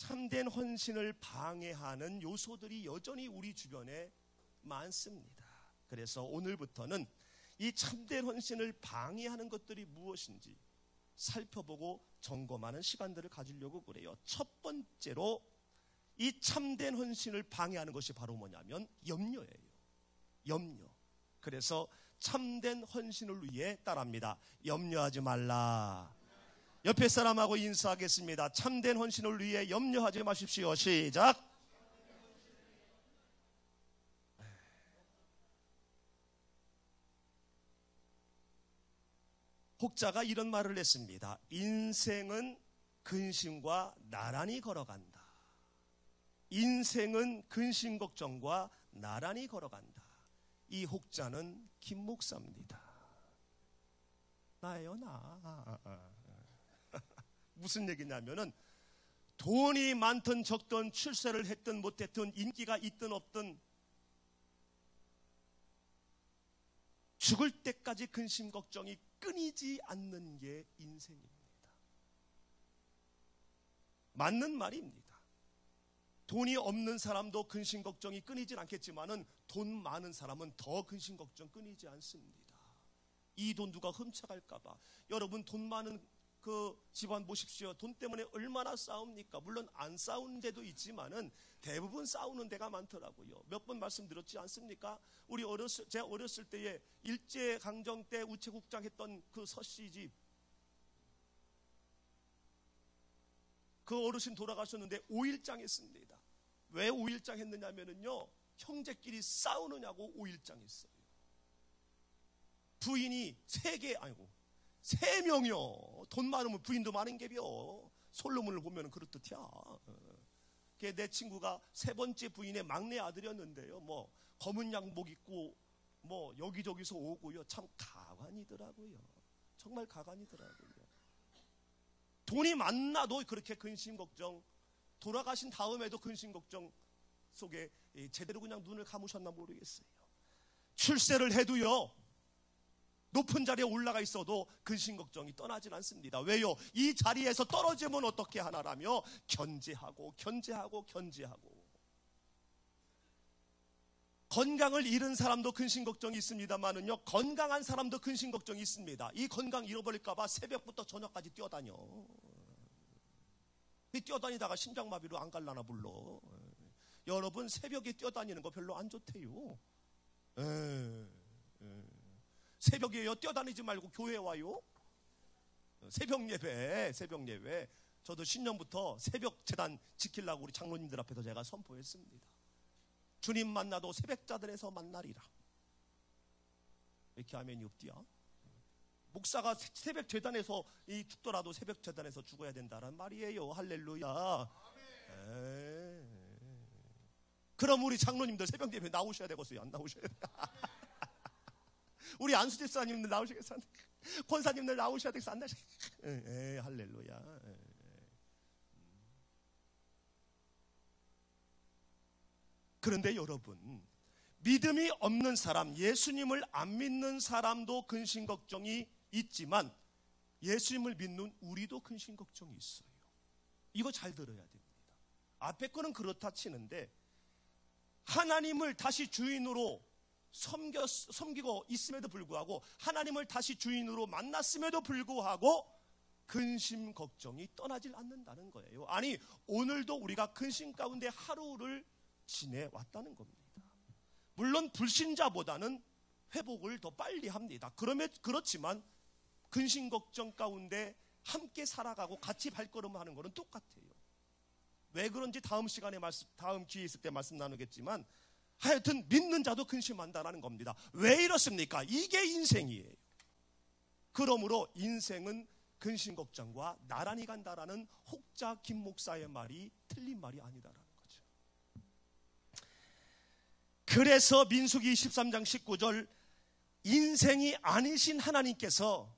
참된 헌신을 방해하는 요소들이 여전히 우리 주변에 많습니다. 그래서 오늘부터는 이 참된 헌신을 방해하는 것들이 무엇인지 살펴보고 점검하는 시간들을 가지려고 그래요. 첫 번째로 이 참된 헌신을 방해하는 것이 바로 뭐냐면 염려예요. 염려. 그래서 참된 헌신을 위해 따라합니다. 염려하지 말라. 옆에 사람하고 인사하겠습니다. 참된 헌신을 위해 염려하지 마십시오. 시작. 혹자가 이런 말을 했습니다. 인생은 근심과 나란히 걸어간다. 인생은 근심 걱정과 나란히 걸어간다. 이 혹자는 김 목사입니다. 나예요, 나. 무슨 얘기냐면은 돈이 많든 적든 출세를 했든 못했든 인기가 있든 없든 죽을 때까지 근심 걱정이 끊이지 않는 게 인생입니다. 맞는 말입니다. 돈이 없는 사람도 근심 걱정이 끊이진 않겠지만은 돈 많은 사람은 더 근심 걱정 끊이지 않습니다. 이 돈 누가 훔쳐갈까봐. 여러분 돈 많은 그 집안 보십시오. 돈 때문에 얼마나 싸웁니까? 물론 안 싸우는 데도 있지만은 대부분 싸우는 데가 많더라고요. 몇 번 말씀드렸지 않습니까? 제가 어렸을 때에 일제강점 때 우체국장 했던 그 서씨 집, 그 어르신 돌아가셨는데 5일장 했습니다. 왜 5일장 했느냐면요, 형제끼리 싸우느냐고 5일장 했어요. 부인이 3명이요. 돈 많으면 부인도 많은 게벼. 솔로몬을 보면 그렇듯이야. 내 친구가 3번째 부인의 막내 아들이었는데요. 뭐 검은 양복 입고 뭐 여기저기서 오고요. 참 가관이더라고요. 정말 가관이더라고요. 돈이 많나도 그렇게 근심 걱정, 돌아가신 다음에도 근심 걱정 속에 제대로 그냥 눈을 감으셨나 모르겠어요. 출세를 해도요, 높은 자리에 올라가 있어도 근심 걱정이 떠나질 않습니다. 왜요? 이 자리에서 떨어지면 어떻게 하나라며 견제하고. 건강을 잃은 사람도 근심 걱정이 있습니다만은요, 건강한 사람도 근심 걱정이 있습니다. 이 건강 잃어버릴까봐 새벽부터 저녁까지 뛰어다녀. 뛰어다니다가 심장마비로 안 갈라나 불러. 여러분 새벽에 뛰어다니는 거 별로 안 좋대요. 새벽에요, 뛰어다니지 말고 교회 와요. 새벽 예배. 저도 신년부터 새벽 재단 지키려고 우리 장로님들 앞에서 제가 선포했습니다. 주님 만나도 새벽자들에서 만나리라. 이렇게 아멘이 없디야? 목사가 새벽 재단에서 죽더라도 새벽 재단에서 죽어야 된다는 말이에요. 할렐루야. 그럼 우리 장로님들 새벽 예배 나오셔야 되겠어요? 안 나오셔야 돼요? 우리 안수 집사님들 나오시겠어요? 권사님들 나오셔야 되겠어요? 안 나오시겠어요? 할렐루야. 그런데 여러분, 믿음이 없는 사람, 예수님을 안 믿는 사람도 근심 걱정이 있지만 예수님을 믿는 우리도 근심 걱정이 있어요. 이거 잘 들어야 됩니다. 앞에 거는 그렇다 치는데 하나님을 다시 주인으로 섬기고 있음에도 불구하고, 하나님을 다시 주인으로 만났음에도 불구하고 근심 걱정이 떠나질 않는다는 거예요. 아니, 오늘도 우리가 근심 가운데 하루를 지내왔다는 겁니다. 물론 불신자보다는 회복을 더 빨리 합니다. 그렇지만 근심 걱정 가운데 함께 살아가고 같이 발걸음하는 것은 똑같아요. 왜 그런지 다음 기회 있을 때 말씀 나누겠지만, 하여튼 믿는 자도 근심한다는 겁니다. 왜 이렇습니까? 이게 인생이에요. 그러므로 인생은 근심 걱정과 나란히 간다라는 혹자 김 목사의 말이 틀린 말이 아니다라는 거죠. 그래서 민수기 23장 19절, 인생이 아니신 하나님께서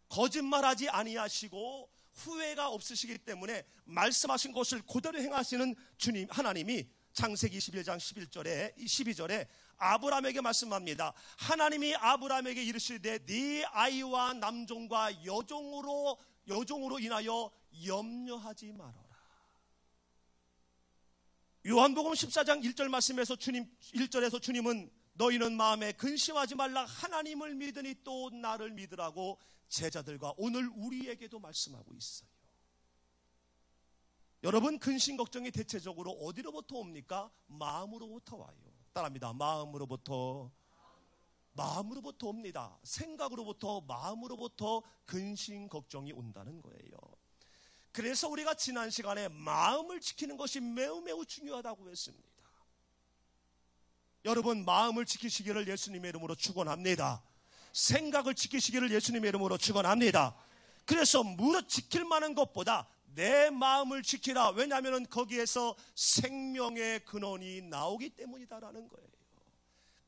거짓말하지 아니하시고 후회가 없으시기 때문에 말씀하신 것을 그대로 행하시는 주님 하나님이 창세기 11장 12절에 아브라함에게 말씀합니다. 하나님이 아브라함에게 이르시되 네 아이와 남종과 여종으로 인하여 염려하지 말아라. 요한복음 14장 1절 말씀에서 1절에서 주님은 너희는 마음에 근심하지 말라 하나님을 믿으니 또 나를 믿으라고 제자들과 오늘 우리에게도 말씀하고 있어요. 여러분, 근심 걱정이 대체적으로 어디로부터 옵니까? 마음으로부터 와요. 따라합니다. 마음으로부터 옵니다. 생각으로부터, 마음으로부터 근심 걱정이 온다는 거예요. 그래서 우리가 지난 시간에 마음을 지키는 것이 매우 매우 중요하다고 했습니다. 여러분, 마음을 지키시기를 예수님의 이름으로 축원합니다. 생각을 지키시기를 예수님의 이름으로 축원합니다. 그래서 무릇 지킬 만한 것보다 내 마음을 지키라. 왜냐하면 거기에서 생명의 근원이 나오기 때문이다라는 거예요.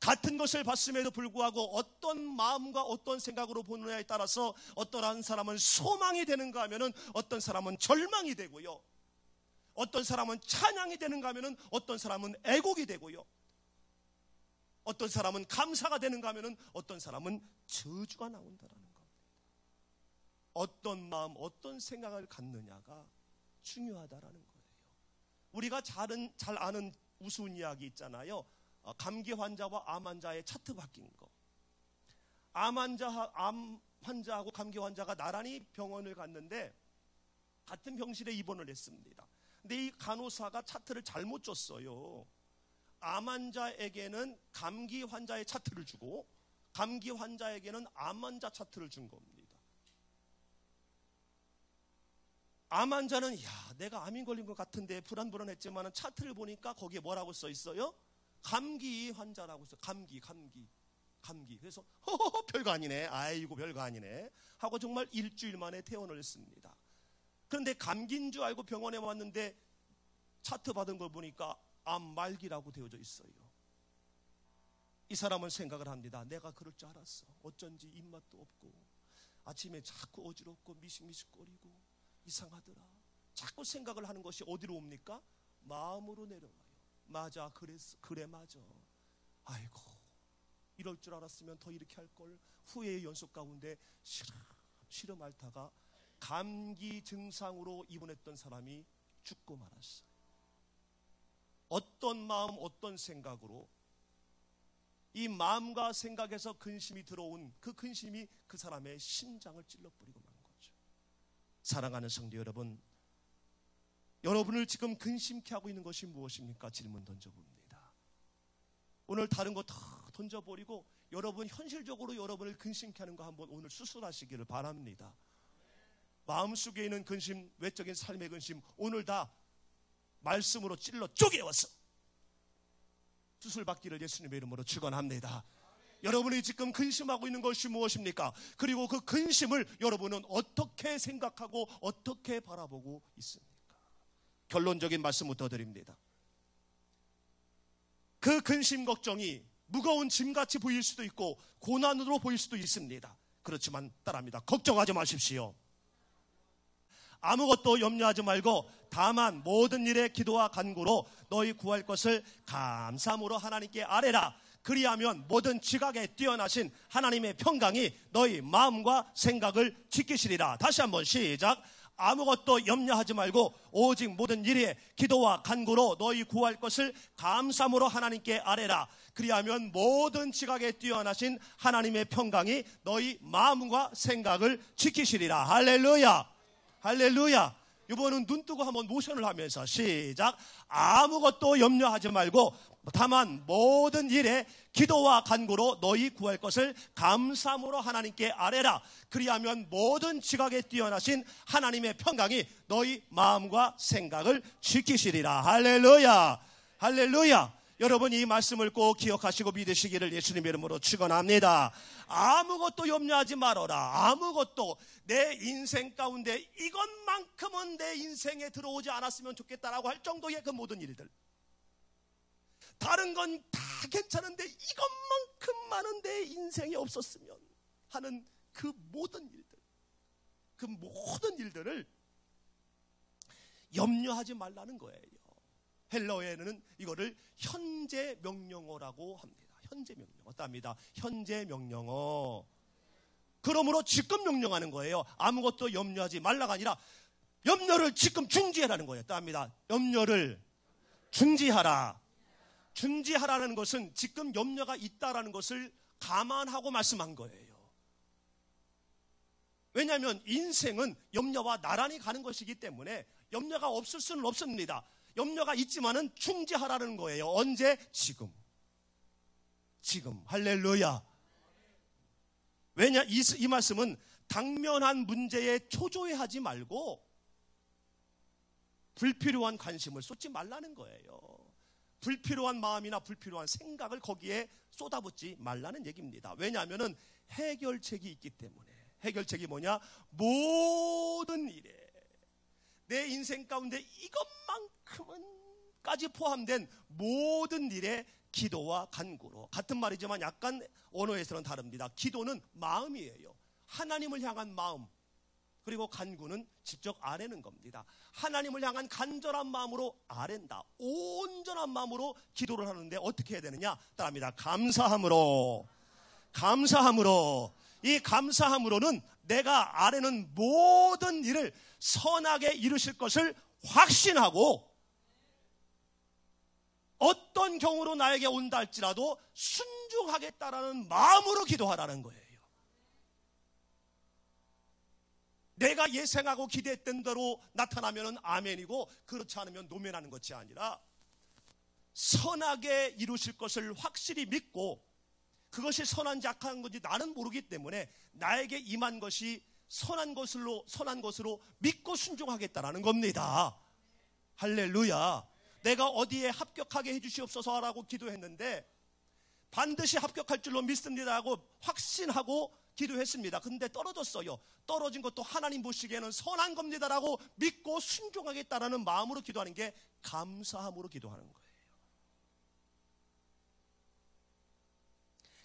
같은 것을 봤음에도 불구하고 어떤 마음과 어떤 생각으로 보느냐에 따라서 어떤 사람은 소망이 되는가 하면은 어떤 사람은 절망이 되고요. 어떤 사람은 찬양이 되는가 하면은 어떤 사람은 애곡이 되고요. 어떤 사람은 감사가 되는가 하면은 어떤 사람은 저주가 나온다라는 겁니다. 어떤 마음, 어떤 생각을 갖느냐가 중요하다라는 거예요. 우리가 잘 아는 우스운 이야기 있잖아요. 감기 환자와 암 환자의 차트 바뀐 거. 암 환자하고 감기 환자가 나란히 병원을 갔는데 같은 병실에 입원을 했습니다. 근데 이 간호사가 차트를 잘못 줬어요. 암 환자에게는 감기 환자의 차트를 주고 감기 환자에게는 암 환자 차트를 준 겁니다. 암 환자는 내가 암인 걸린 것 같은데 불안했지만 차트를 보니까 거기에 뭐라고 써 있어요? 감기 환자라고 써. 감기. 그래서 별거 아니네. 아이고 별거 아니네 하고 정말 일주일 만에 퇴원을 했습니다. 그런데 감기인 줄 알고 병원에 왔는데 차트 받은 걸 보니까 암 말기라고 되어져 있어요. 이 사람은 생각을 합니다. 내가 그럴 줄 알았어. 어쩐지 입맛도 없고 아침에 자꾸 어지럽고 미식미식거리고 이상하더라. 자꾸 생각을 하는 것이 어디로 옵니까? 마음으로 내려와요. 맞아, 그래 맞아. 아이고 이럴 줄 알았으면 더 이렇게 할걸. 후회의 연속 가운데 시름 앓다가 감기 증상으로 입원했던 사람이 죽고 말았어요. 어떤 마음, 어떤 생각으로 이 마음과 생각에서 근심이 들어온 그 근심이 그 사람의 심장을 찔러버리고 만 거죠. 사랑하는 성도 여러분, 여러분을 지금 근심케 하고 있는 것이 무엇입니까? 질문 던져봅니다. 오늘 다른 거 다 던져버리고 여러분 현실적으로 여러분을 근심케 하는 거 한번 오늘 수술하시기를 바랍니다. 마음속에 있는 근심, 외적인 삶의 근심 오늘 다 말씀으로 찔러 쪼개어서 수술받기를 예수님의 이름으로 축원합니다. 여러분이 지금 근심하고 있는 것이 무엇입니까? 그리고 그 근심을 여러분은 어떻게 생각하고 어떻게 바라보고 있습니까? 결론적인 말씀부터 드립니다. 그 근심 걱정이 무거운 짐같이 보일 수도 있고 고난으로 보일 수도 있습니다. 그렇지만 따라합니다. 걱정하지 마십시오. 아무것도 염려하지 말고 다만 모든 일에 기도와 간구로 너희 구할 것을 감사함으로 하나님께 아뢰라. 그리하면 모든 지각에 뛰어나신 하나님의 평강이 너희 마음과 생각을 지키시리라. 다시 한번 시작. 아무것도 염려하지 말고 오직 모든 일에 기도와 간구로 너희 구할 것을 감사함으로 하나님께 아뢰라. 그리하면 모든 지각에 뛰어나신 하나님의 평강이 너희 마음과 생각을 지키시리라. 할렐루야, 할렐루야. 이번은 눈 뜨고 한번 모션을 하면서 시작. 아무것도 염려하지 말고 다만 모든 일에 기도와 간구로 너희 구할 것을 감사함으로 하나님께 아뢰라. 그리하면 모든 지각에 뛰어나신 하나님의 평강이 너희 마음과 생각을 지키시리라. 할렐루야, 할렐루야. 여러분 이 말씀을 꼭 기억하시고 믿으시기를 예수님의 이름으로 축원합니다. 아무것도 염려하지 말아라. 아무것도 내 인생 가운데 이것만큼은 내 인생에 들어오지 않았으면 좋겠다라고 할 정도의 그 모든 일들, 다른 건 다 괜찮은데 이것만큼만은 내 인생에 없었으면 하는 그 모든 일들을 염려하지 말라는 거예요. 헬라어에는 이거를 현재 명령어라고 합니다. 현재 명령어 답니다. 현재 명령어. 그러므로 지금 명령하는 거예요. 아무것도 염려하지 말라가 아니라 염려를 지금 중지해라는 거예요. 답니다. 염려를 중지하라. 중지하라는 것은 지금 염려가 있다라는 것을 감안하고 말씀한 거예요. 왜냐하면 인생은 염려와 나란히 가는 것이기 때문에 염려가 없을 수는 없습니다. 염려가 있지만은 중지하라는 거예요. 언제? 지금. 할렐루야. 왜냐? 이 말씀은 당면한 문제에 초조해하지 말고 불필요한 관심을 쏟지 말라는 거예요. 불필요한 마음이나 불필요한 생각을 거기에 쏟아붓지 말라는 얘기입니다. 왜냐하면 해결책이 있기 때문에. 해결책이 뭐냐? 모든 일에, 내 인생 가운데 이것만큼은까지 포함된 모든 일에 기도와 간구로, 같은 말이지만 약간 언어에서는 다릅니다. 기도는 마음이에요. 하나님을 향한 마음, 그리고 간구는 직접 아뢰는 겁니다. 하나님을 향한 간절한 마음으로 아랜다. 온전한 마음으로 기도를 하는데 어떻게 해야 되느냐? 따라합니다. 감사함으로. 이 감사함으로는 내가 아뢰는 모든 일을 선하게 이루실 것을 확신하고, 어떤 경우로 나에게 온다 할지라도 순종하겠다라는 마음으로 기도하라는 거예요. 내가 예상하고 기대했던 대로 나타나면 아멘이고, 그렇지 않으면 노면하는 것이 아니라 선하게 이루실 것을 확실히 믿고, 그것이 선한지 악한 건지 나는 모르기 때문에 나에게 임한 것이 선한 것으로 믿고 순종하겠다라는 겁니다. 할렐루야. 내가 어디에 합격하게 해주시옵소서라고 기도했는데 반드시 합격할 줄로 믿습니다 하고 확신하고 기도했습니다. 근데 떨어졌어요. 떨어진 것도 하나님 보시기에는 선한 겁니다라고 믿고 순종하겠다라는 마음으로 기도하는 게 감사함으로 기도하는 거예요.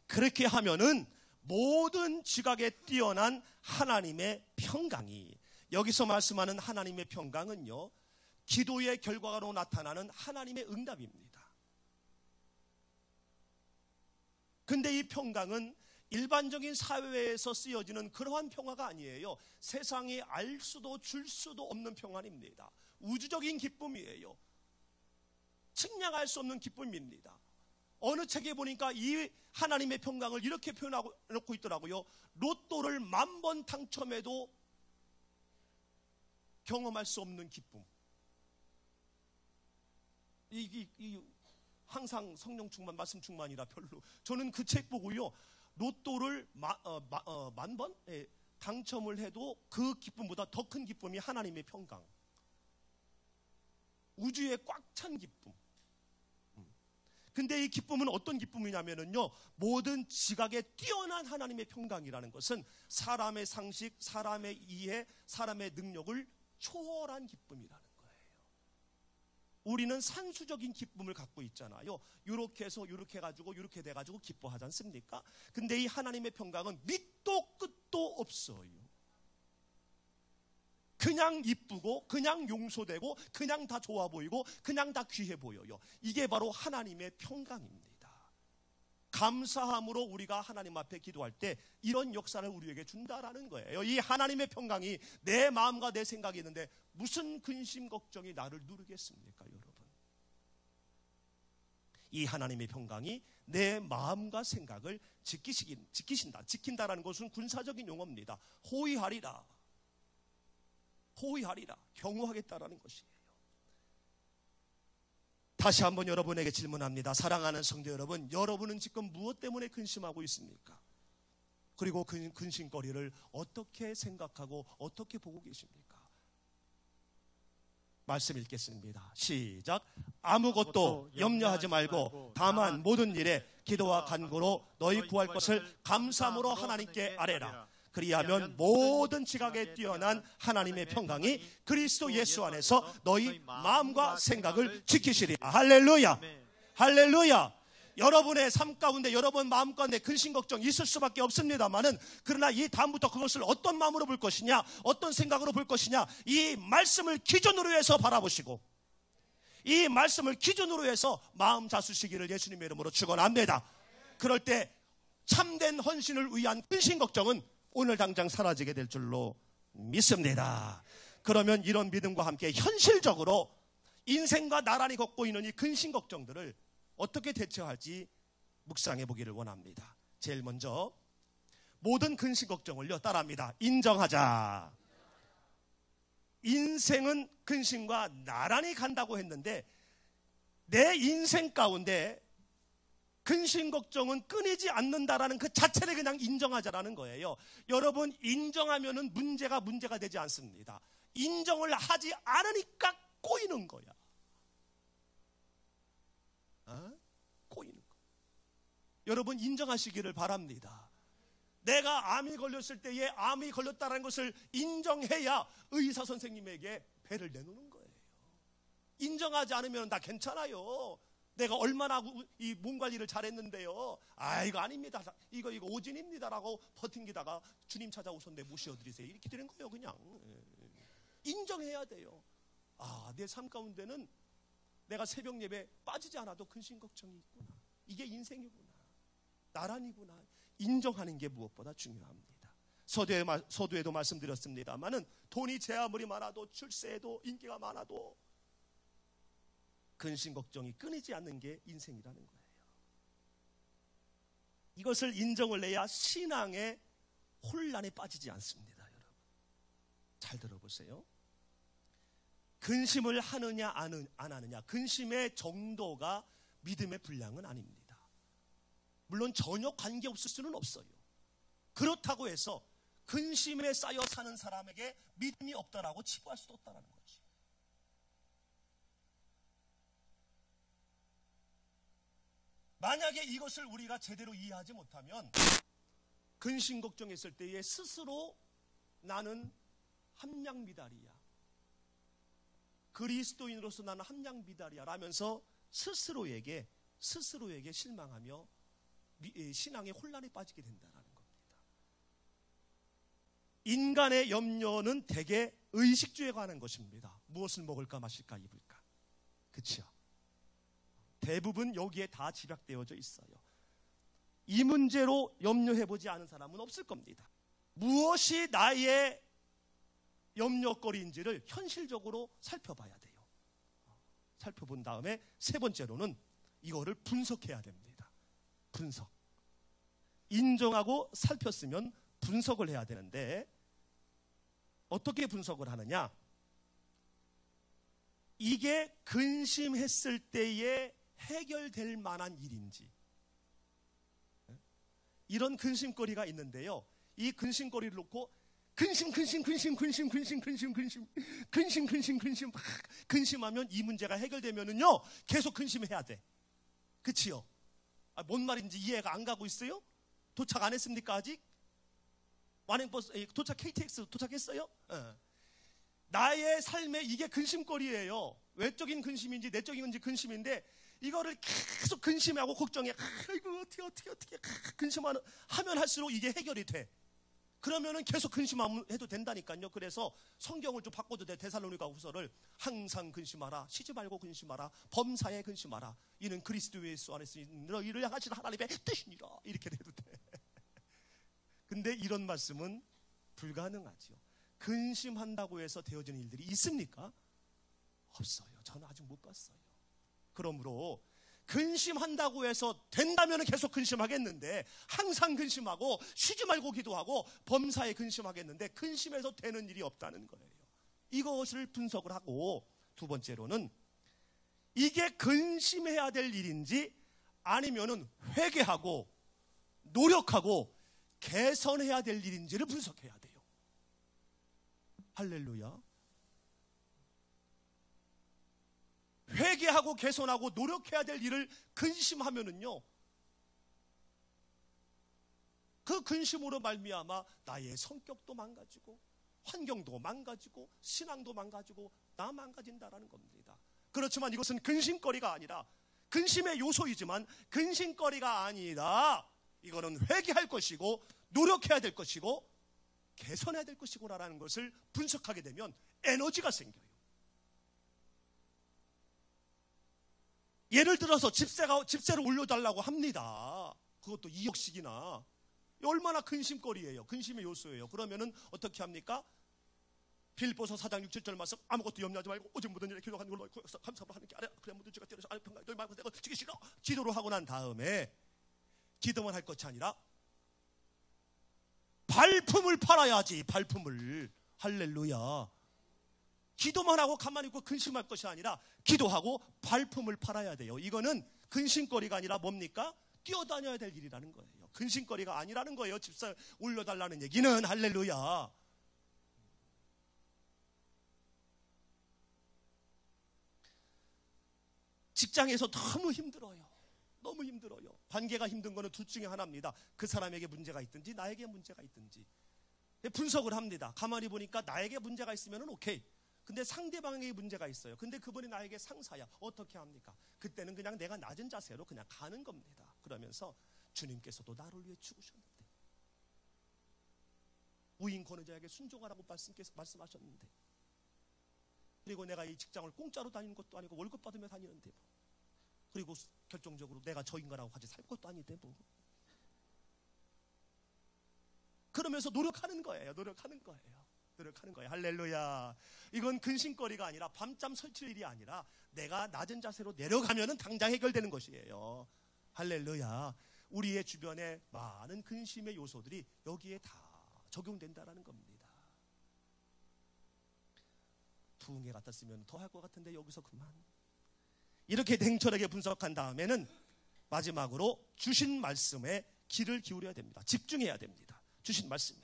그렇게 하면은 모든 지각에 뛰어난 하나님의 평강이, 여기서 말씀하는 하나님의 평강은요, 기도의 결과로 나타나는 하나님의 응답입니다. 근데 이 평강은 일반적인 사회에서 쓰여지는 그러한 평화가 아니에요. 세상이 알 수도 줄 수도 없는 평안입니다. 우주적인 기쁨이에요. 측량할 수 없는 기쁨입니다. 어느 책에 보니까 이 하나님의 평강을 이렇게 표현하고 있더라고요. 로또를 10,000번 당첨해도 경험할 수 없는 기쁨. 항상 성령 충만, 말씀 충만이라 별로. 저는 그 책 보고요, 로또를 10,000번 당첨을 해도 그 기쁨보다 더 큰 기쁨이 하나님의 평강. 우주에 꽉 찬 기쁨. 근데 이 기쁨은 어떤 기쁨이냐면요, 모든 지각에 뛰어난 하나님의 평강이라는 것은 사람의 상식, 사람의 이해, 사람의 능력을 초월한 기쁨이라는 거예요. 우리는 산수적인 기쁨을 갖고 있잖아요. 이렇게 해서 이렇게 해가지고 이렇게 돼가지고 기뻐하지 않습니까? 근데 이 하나님의 평강은 밑도 끝도 없어요. 그냥 이쁘고 그냥 용서되고 그냥 다 좋아 보이고 그냥 다 귀해 보여요. 이게 바로 하나님의 평강입니다. 감사함으로 우리가 하나님 앞에 기도할 때 이런 역사를 우리에게 준다라는 거예요. 이 하나님의 평강이 내 마음과 내 생각이 있는데 무슨 근심 걱정이 나를 누르겠습니까, 여러분? 이 하나님의 평강이 내 마음과 생각을 지킨다라는 것은 군사적인 용어입니다. 호위하리라, 경호하겠다라는 것이에요. 다시 한번 여러분에게 질문합니다. 사랑하는 성도 여러분, 여러분은 지금 무엇 때문에 근심하고 있습니까? 그리고 그 근심거리를 어떻게 생각하고 어떻게 보고 계십니까? 말씀 읽겠습니다. 시작. 아무것도 염려하지 말고 다만 모든 일에 기도와 간구로 너희 구할 것을 감사함으로 하나님께 아뢰라. 그리하면 모든 지각에 뛰어난 하나님의 평강이 그리스도 예수 안에서 너희 마음과 생각을 지키시리라. 할렐루야. 할렐루야. 여러분의 삶 가운데, 여러분 마음 가운데 근심 걱정 있을 수밖에 없습니다만은, 그러나 이 다음부터 그것을 어떤 마음으로 볼 것이냐, 어떤 생각으로 볼 것이냐, 이 말씀을 기준으로 해서 바라보시고 이 말씀을 기준으로 해서 마음 다스리시기를 예수님의 이름으로 축원합니다. 그럴 때 참된 헌신을 위한 근심 걱정은 오늘 당장 사라지게 될 줄로 믿습니다. 그러면 이런 믿음과 함께 현실적으로 인생과 나란히 걷고 있는 이 근심 걱정들을 어떻게 대처할지 묵상해 보기를 원합니다. 제일 먼저 모든 근심 걱정을요, 따라합니다. 인정하자. 인생은 근심과 나란히 간다고 했는데 내 인생 가운데 근심 걱정은 끊이지 않는다라는 그 자체를 그냥 인정하자라는 거예요. 여러분, 인정하면은 문제가 되지 않습니다. 인정을 하지 않으니까 꼬이는 거야. 꼬이는 거. 여러분, 인정하시기를 바랍니다. 내가 암이 걸렸을 때에 암이 걸렸다는 것을 인정해야 의사 선생님에게 배를 내놓는 거예요. 인정하지 않으면 나 괜찮아요. 내가 얼마나 이 몸 관리를 잘했는데요. 이거 아닙니다. 이거 오진입니다라고 버팅기다가 주님 찾아오셨는데 모셔드리세요. 이렇게 되는 거예요. 그냥 인정해야 돼요. 내 삶 가운데는 내가 새벽 예배 빠지지 않아도 근심 걱정이 있구나. 이게 인생이구나. 나란히구나. 인정하는 게 무엇보다 중요합니다. 서두에도 말씀드렸습니다만은 돈이 제 아무리 많아도 출세해도 인기가 많아도 근심 걱정이 끊이지 않는 게 인생이라는 거예요. 이것을 인정을 해야 신앙의 혼란에 빠지지 않습니다. 여러분, 잘 들어보세요. 근심을 하느냐 안 하느냐, 근심의 정도가 믿음의 분량은 아닙니다. 물론 전혀 관계없을 수는 없어요. 그렇다고 해서 근심에 쌓여 사는 사람에게 믿음이 없다라고 치부할 수도 없다는 거지. 만약에 이것을 우리가 제대로 이해하지 못하면 근심 걱정했을 때에 스스로 나는 함량미달이야, 그리스도인으로서 나는 함량미달이야 라면서 스스로에게 실망하며 신앙의 혼란에 빠지게 된다는 겁니다. 인간의 염려는 대개 의식주에 관한 것입니다. 무엇을 먹을까 마실까 입을까. 그렇죠? 대부분 여기에 다 집약되어져 있어요. 이 문제로 염려해보지 않은 사람은 없을 겁니다. 무엇이 나의 염려거리인지를 현실적으로 살펴봐야 돼요. 살펴본 다음에 세 번째로는 이거를 분석해야 됩니다. 분석. 인정하고 살폈으면 분석을 해야 되는데 어떻게 분석을 하느냐? 이게 근심했을 때에 해결될 만한 일인지, 이런 근심거리가 있는데요. 이 근심거리를 놓고 근심하면 이 문제가 해결되면은요 계속 근심해야 돼. 그치요? 뭔 말인지 이해가 안 가고 있어요? 도착 안 했습니까 아직? 완행버스 KTX 도착했어요? 나의 삶에 이게 근심거리예요. 외적인 근심인지 내적인 근심인데 이거를 계속 근심하고 걱정해. 이거 어떻게 근심하면 할수록 이게 해결이 돼. 그러면은 계속 근심해도 된다니까요. 그래서 성경을 좀 바꿔도 돼. 데살로니가 후서를 항상 근심하라, 쉬지 말고 근심하라, 범사에 근심하라. 이는 그리스도 예수 안에서 너희를 향하신 하나님의 뜻이니라. 이렇게 해도 돼. 근데 이런 말씀은 불가능하죠. 근심한다고 해서 되어지는 일들이 있습니까? 없어요. 저는 아직 못 봤어요. 그러므로 근심한다고 해서 된다면 계속 근심하겠는데, 항상 근심하고 쉬지 말고 기도하고 범사에 근심하겠는데 근심해서 되는 일이 없다는 거예요. 이것을 분석을 하고, 두 번째로는 이게 근심해야 될 일인지 아니면은 회개하고 노력하고 개선해야 될 일인지를 분석해야 돼요. 할렐루야. 회개하고 개선하고 노력해야 될 일을 근심하면은요, 그 근심으로 말미암아 나의 성격도 망가지고 환경도 망가지고 신앙도 망가지고 나 망가진다라는 겁니다. 그렇지만 이것은 근심거리가 아니라, 근심의 요소이지만 근심거리가 아니라 이거는 회개할 것이고 노력해야 될 것이고 개선해야 될 것이구나라는 것을 분석하게 되면 에너지가 생겨요. 예를 들어서 집세를 올려달라고 합니다. 그것도 2억씩이나. 얼마나 근심거리예요. 근심의 요소예요. 그러면은 어떻게 합니까? 빌보서 4장 6, 7절 말씀, 아무것도 염려하지 말고 오직 모든 일에 기도하는 걸로 감사를 하는 게 아니라 그래 모든 죄가 때려서 아니 평강 너희 말고 내가 지기 싫어 기도를 하고 난 다음에 기도만 할 것이 아니라 발품을 팔아야지. 발품을. 할렐루야. 기도만 하고 가만히 있고 근심할 것이 아니라 기도하고 발품을 팔아야 돼요. 이거는 근심거리가 아니라 뭡니까? 뛰어다녀야 될 일이라는 거예요. 근심거리가 아니라는 거예요. 집사 올려달라는 얘기는. 할렐루야. 직장에서 너무 힘들어요. 너무 힘들어요. 관계가 힘든 거는 둘 중에 하나입니다. 그 사람에게 문제가 있든지 나에게 문제가 있든지. 분석을 합니다. 가만히 보니까 나에게 문제가 있으면 오케이. 근데 상대방에게 문제가 있어요. 근데 그분이 나에게 상사야. 어떻게 합니까? 그때는 그냥 내가 낮은 자세로 그냥 가는 겁니다. 그러면서 주님께서도 나를 위해 죽으셨는데, 우인 권위자에게 순종하라고 말씀하셨는데, 그리고 내가 이 직장을 공짜로 다니는 것도 아니고 월급 받으며 다니는데 뭐. 그리고 결정적으로 내가 저 인간하고 같이 살 것도 아닌데 뭐. 그러면서 노력하는 거예요. 노력하는 거예요. 할렐루야. 이건 근심거리가 아니라 밤잠 설칠 일이 아니라 내가 낮은 자세로 내려가면은 당장 해결되는 것이에요. 할렐루야. 우리의 주변에 많은 근심의 요소들이 여기에 다 적용된다라는 겁니다. 부흥회 같았으면 더 할 것 같은데 여기서 그만. 이렇게 냉철하게 분석한 다음에는 마지막으로 주신 말씀에 귀를 기울여야 됩니다. 집중해야 됩니다. 주신 말씀에.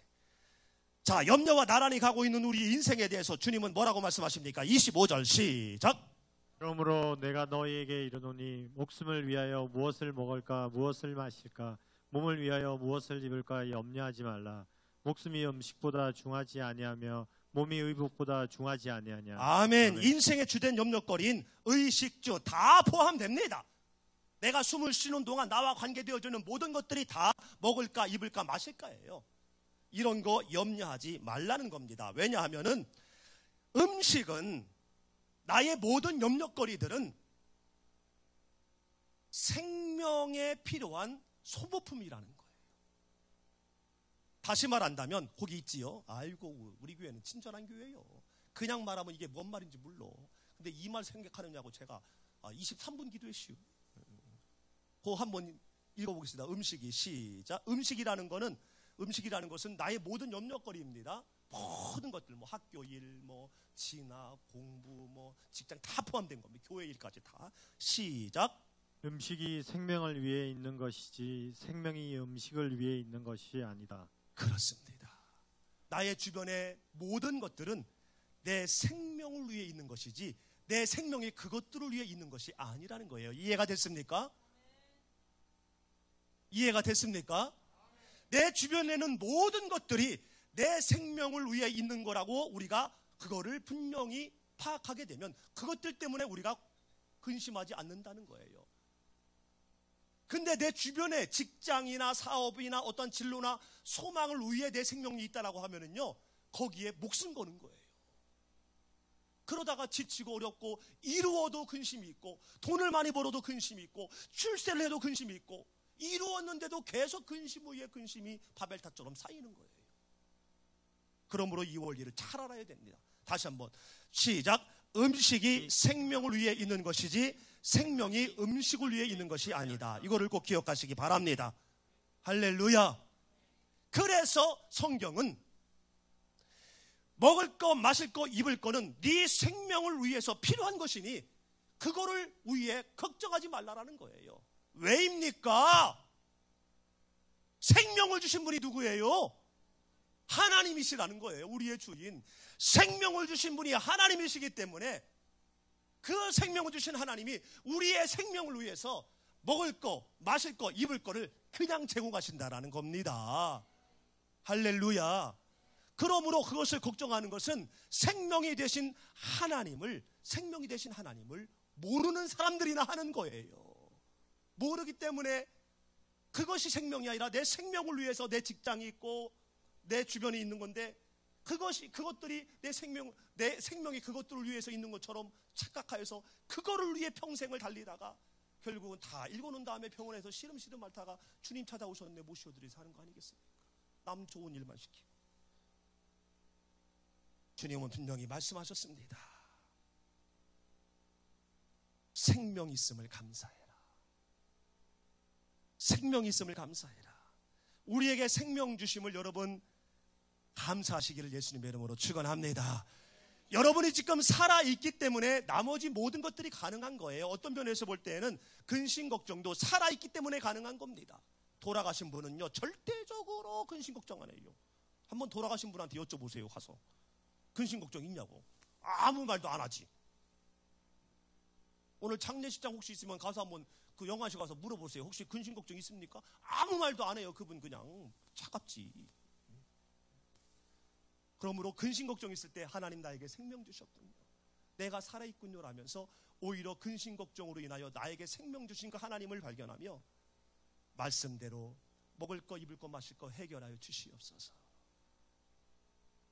자, 염려와 나란히 가고 있는 우리 인생에 대해서 주님은 뭐라고 말씀하십니까? 25절 시작. 그러므로 내가 너희에게 이르노니 목숨을 위하여 무엇을 먹을까 무엇을 마실까 몸을 위하여 무엇을 입을까 염려하지 말라. 목숨이 음식보다 중하지 아니하며 몸이 의복보다 중하지 아니하냐. 아멘. 인생의 주된 염려거리인 의식주 다 포함됩니다. 내가 숨을 쉬는 동안 나와 관계되어지는 모든 것들이 다 먹을까 입을까 마실까예요. 이런 거 염려하지 말라는 겁니다. 왜냐하면은 음식은, 나의 모든 염려거리들은 생명에 필요한 소모품이라는 거예요. 다시 말한다면 거기 있지요. 아이고 우리 교회는 친절한 교회예요. 그냥 말하면 이게 뭔 말인지 몰라. 근데 이 말 생각하느냐고 제가 23분 기도했시오. 그거 한번 읽어보겠습니다. 음식이 시작. 음식이라는 것은 나의 모든 염려거리입니다. 모든 것들, 뭐 학교 일, 뭐 진학, 공부, 뭐 직장 다 포함된 겁니다. 교회 일까지 다. 시작. 음식이 생명을 위해 있는 것이지 생명이 음식을 위해 있는 것이 아니다. 그렇습니다. 나의 주변의 모든 것들은 내 생명을 위해 있는 것이지 내 생명이 그것들을 위해 있는 것이 아니라는 거예요. 이해가 됐습니까? 이해가 됐습니까? 내 주변에는 모든 것들이 내 생명을 위해 있는 거라고 우리가 그거를 분명히 파악하게 되면 그것들 때문에 우리가 근심하지 않는다는 거예요. 근데 내 주변에 직장이나 사업이나 어떤 진로나 소망을 위해 내 생명이 있다라고 하면은요, 거기에 목숨 거는 거예요. 그러다가 지치고 어렵고 이루어도 근심이 있고 돈을 많이 벌어도 근심이 있고 출세를 해도 근심이 있고 이루었는데도 계속 근심 위에 근심이 바벨탑처럼 쌓이는 거예요. 그러므로 이 원리를 잘 알아야 됩니다. 다시 한번 시작. 음식이 생명을 위해 있는 것이지 생명이 음식을 위해 있는 것이 아니다. 이거를 꼭 기억하시기 바랍니다. 할렐루야. 그래서 성경은 먹을 거, 마실 거, 입을 거는 네 생명을 위해서 필요한 것이니 그거를 위해 걱정하지 말라라는 거예요. 왜입니까? 생명을 주신 분이 누구예요? 하나님이시라는 거예요. 우리의 주인. 생명을 주신 분이 하나님이시기 때문에 그 생명을 주신 하나님이 우리의 생명을 위해서 먹을 거, 마실 거, 입을 거를 그냥 제공하신다라는 겁니다. 할렐루야. 그러므로 그것을 걱정하는 것은 생명이 되신 하나님을 모르는 사람들이나 하는 거예요. 모르기 때문에 그것이 생명이 아니라 내 생명을 위해서 내 직장이 있고 내 주변에 있는 건데 그것들이 내 생명이 그것들을 위해서 있는 것처럼 착각하여서 그거를 위해 평생을 달리다가 결국은 다 읽어놓은 다음에 병원에서 시름시름 앓다가 주님 찾아오셨네 모시어드려서 하는 거 아니겠습니까? 남 좋은 일만 시키고. 주님은 분명히 말씀하셨습니다. 생명 있음을 감사해라. 생명 있음을 감사해라. 우리에게 생명 주심을 여러분 감사하시기를 예수님의 이름으로 축원합니다. 여러분이 지금 살아있기 때문에 나머지 모든 것들이 가능한 거예요. 어떤 면에서 볼 때는 근심 걱정도 살아있기 때문에 가능한 겁니다. 돌아가신 분은요 절대적으로 근심 걱정 안 해요. 한번 돌아가신 분한테 여쭤보세요. 가서 근심 걱정 있냐고. 아무 말도 안 하지. 오늘 장례식장 혹시 있으면 가서 한번 그 영화실 가서 물어보세요. 혹시 근심 걱정 있습니까? 아무 말도 안 해요. 그분 그냥 차갑지. 그러므로 근심 걱정 있을 때 하나님 나에게 생명 주셨군요. 내가 살아있군요 라면서 오히려 근심 걱정으로 인하여 나에게 생명 주신 그 하나님을 발견하며 말씀대로 먹을 거 입을 거 마실 거 해결하여 주시옵소서.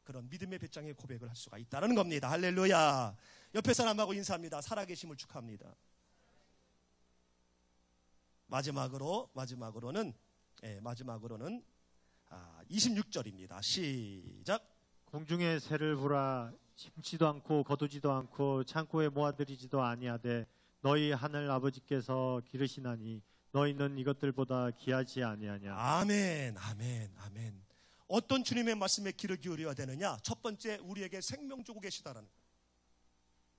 그런 믿음의 배짱의 고백을 할 수가 있다는 겁니다. 할렐루야. 옆에 사람하고 인사합니다. 살아계심을 축하합니다. 마지막으로는 26절입니다. 시작. 공중에 새를 보라. 심지도 않고 거두지도 않고 창고에 모아들이지도 아니하되 너희 하늘 아버지께서 기르시나니 너희는 이것들보다 귀하지 아니하냐. 아멘, 아멘, 아멘. 어떤 주님의 말씀에 귀를 기울여야 되느냐? 첫 번째, 우리에게 생명 주고 계시다라는 거예요.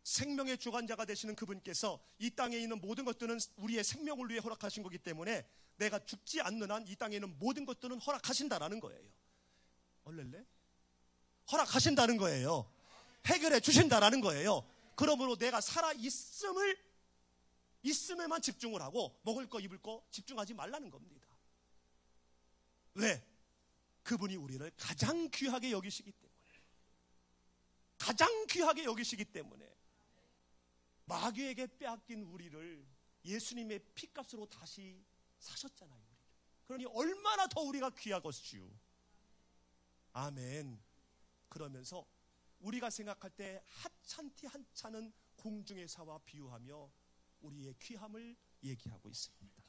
생명의 주관자가 되시는 그분께서 이 땅에 있는 모든 것들은 우리의 생명을 위해 허락하신 거기 때문에 내가 죽지 않는 한 이 땅에 있는 모든 것들은 허락하신다라는 거예요. 얼렐레? 허락하신다는 거예요. 해결해 주신다라는 거예요. 그러므로 내가 있음에만 집중을 하고 먹을 거 입을 거 집중하지 말라는 겁니다. 왜? 그분이 우리를 가장 귀하게 여기시기 때문에 마귀에게 빼앗긴 우리를 예수님의 피값으로 다시 사셨잖아요. 그러니 얼마나 더 우리가 귀하겠슈. 아멘. 그러면서 우리가 생각할 때 하찮디 한찮은 공중의 사와 비유하며 우리의 귀함을 얘기하고 있습니다.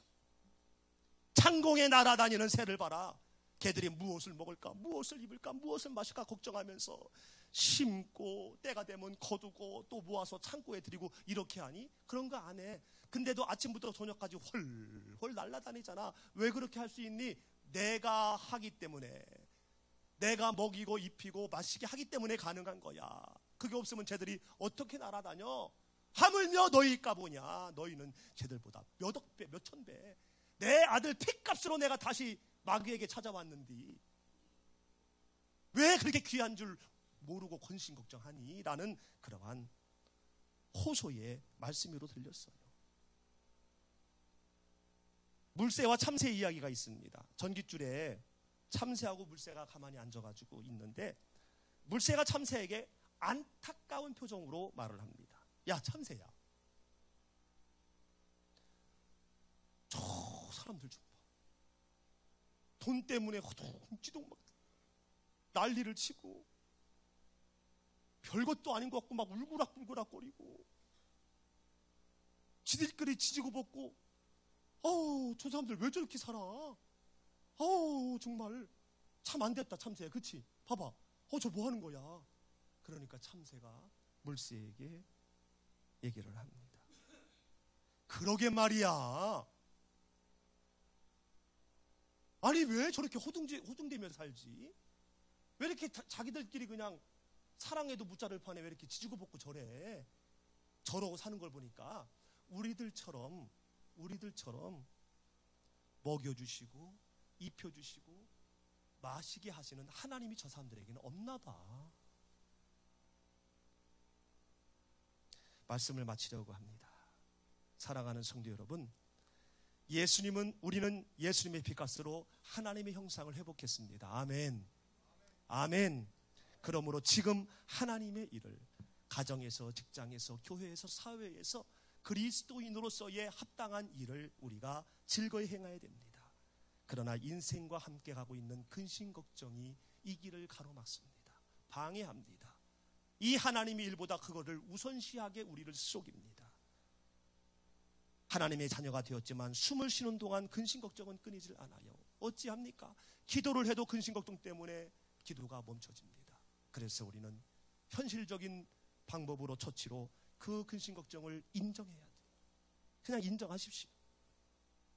창공에 날아다니는 새를 봐라. 개들이 무엇을 먹을까, 무엇을 입을까, 무엇을 마실까 걱정하면서 심고 때가 되면 거두고 또 모아서 창고에 들이고 이렇게 하니? 그런 거 안 해. 근데도 아침부터 저녁까지 헐헐 날아다니잖아. 왜 그렇게 할 수 있니? 내가 하기 때문에, 내가 먹이고 입히고 마시게 하기 때문에 가능한 거야. 그게 없으면 쟤들이 어떻게 날아다녀? 하물며 너희가 보냐? 너희는 쟤들보다 몇억 배, 몇천 배. 내 아들 피값으로 내가 다시 마귀에게 찾아왔는디 왜 그렇게 귀한 줄 모르고 근심 걱정하니? 라는 그러한 호소의 말씀으로 들렸어요. 물새와 참새 이야기가 있습니다. 전깃줄에 참새하고 물새가 가만히 앉아가지고 있는데 물새가 참새에게 안타까운 표정으로 말을 합니다. 야, 참새야, 저 사람들 좀 봐. 돈 때문에 허둥지둥 막 난리를 치고 별것도 아닌 것 같고 막 울그락불그락 거리고 지들끼리 지지고 볶고, 저 사람들 왜 저렇게 살아? 정말 참 안 됐다 참새. 그치? 봐봐. 저 뭐 하는 거야? 그러니까 참새가 물새에게 얘기를 합니다. 그러게 말이야. 아니 왜 저렇게 호둥대며 살지? 왜 이렇게 자기들끼리 그냥 사랑에도 무자를 파네. 왜 이렇게 지지고 볶고 저래? 저러고 사는 걸 보니까 우리들처럼 먹여주시고 입혀주시고 마시게 하시는 하나님이 저 사람들에게는 없나 봐. 말씀을 마치려고 합니다. 사랑하는 성도 여러분, 우리는 예수님의 피값으로 하나님의 형상을 회복했습니다. 아멘. 아멘. 그러므로 지금 하나님의 일을 가정에서, 직장에서, 교회에서, 사회에서 그리스도인으로서의 합당한 일을 우리가 즐거이 행해야 됩니다. 그러나 인생과 함께 가고 있는 근심 걱정이 이 길을 가로막습니다. 방해합니다. 이 하나님의 일보다 그거를 우선시하게 우리를 속입니다. 하나님의 자녀가 되었지만 숨을 쉬는 동안 근심 걱정은 끊이질 않아요. 어찌합니까? 기도를 해도 근심 걱정 때문에 기도가 멈춰집니다. 그래서 우리는 현실적인 방법으로 처치로 그 근심 걱정을 인정해야 돼요. 그냥 인정하십시오.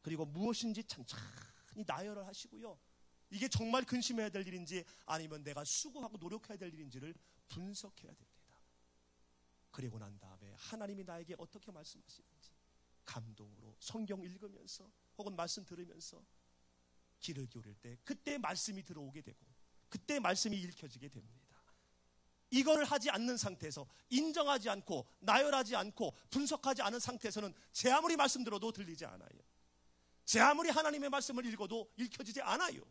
그리고 무엇인지 천천히 나열을 하시고요. 이게 정말 근심해야 될 일인지 아니면 내가 수고하고 노력해야 될 일인지를 분석해야 됩니다. 그리고 난 다음에 하나님이 나에게 어떻게 말씀하시는지 감동으로 성경 읽으면서 혹은 말씀 들으면서 귀를 기울일 때 그때 말씀이 들어오게 되고 그때 말씀이 읽혀지게 됩니다. 이거를 하지 않는 상태에서 인정하지 않고 나열하지 않고 분석하지 않은 상태에서는 제 아무리 말씀 들어도 들리지 않아요. 제 아무리 하나님의 말씀을 읽어도 읽혀지지 않아요.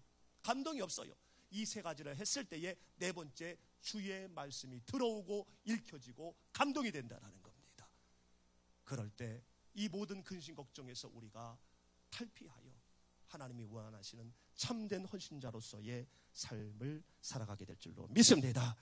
감동이 없어요. 이 세 가지를 했을 때에 네 번째 주의 말씀이 들어오고 읽혀지고 감동이 된다는 겁니다. 그럴 때 이 모든 근심 걱정에서 우리가 탈피하여 하나님이 원하시는 참된 헌신자로서의 삶을 살아가게 될 줄로 믿습니다.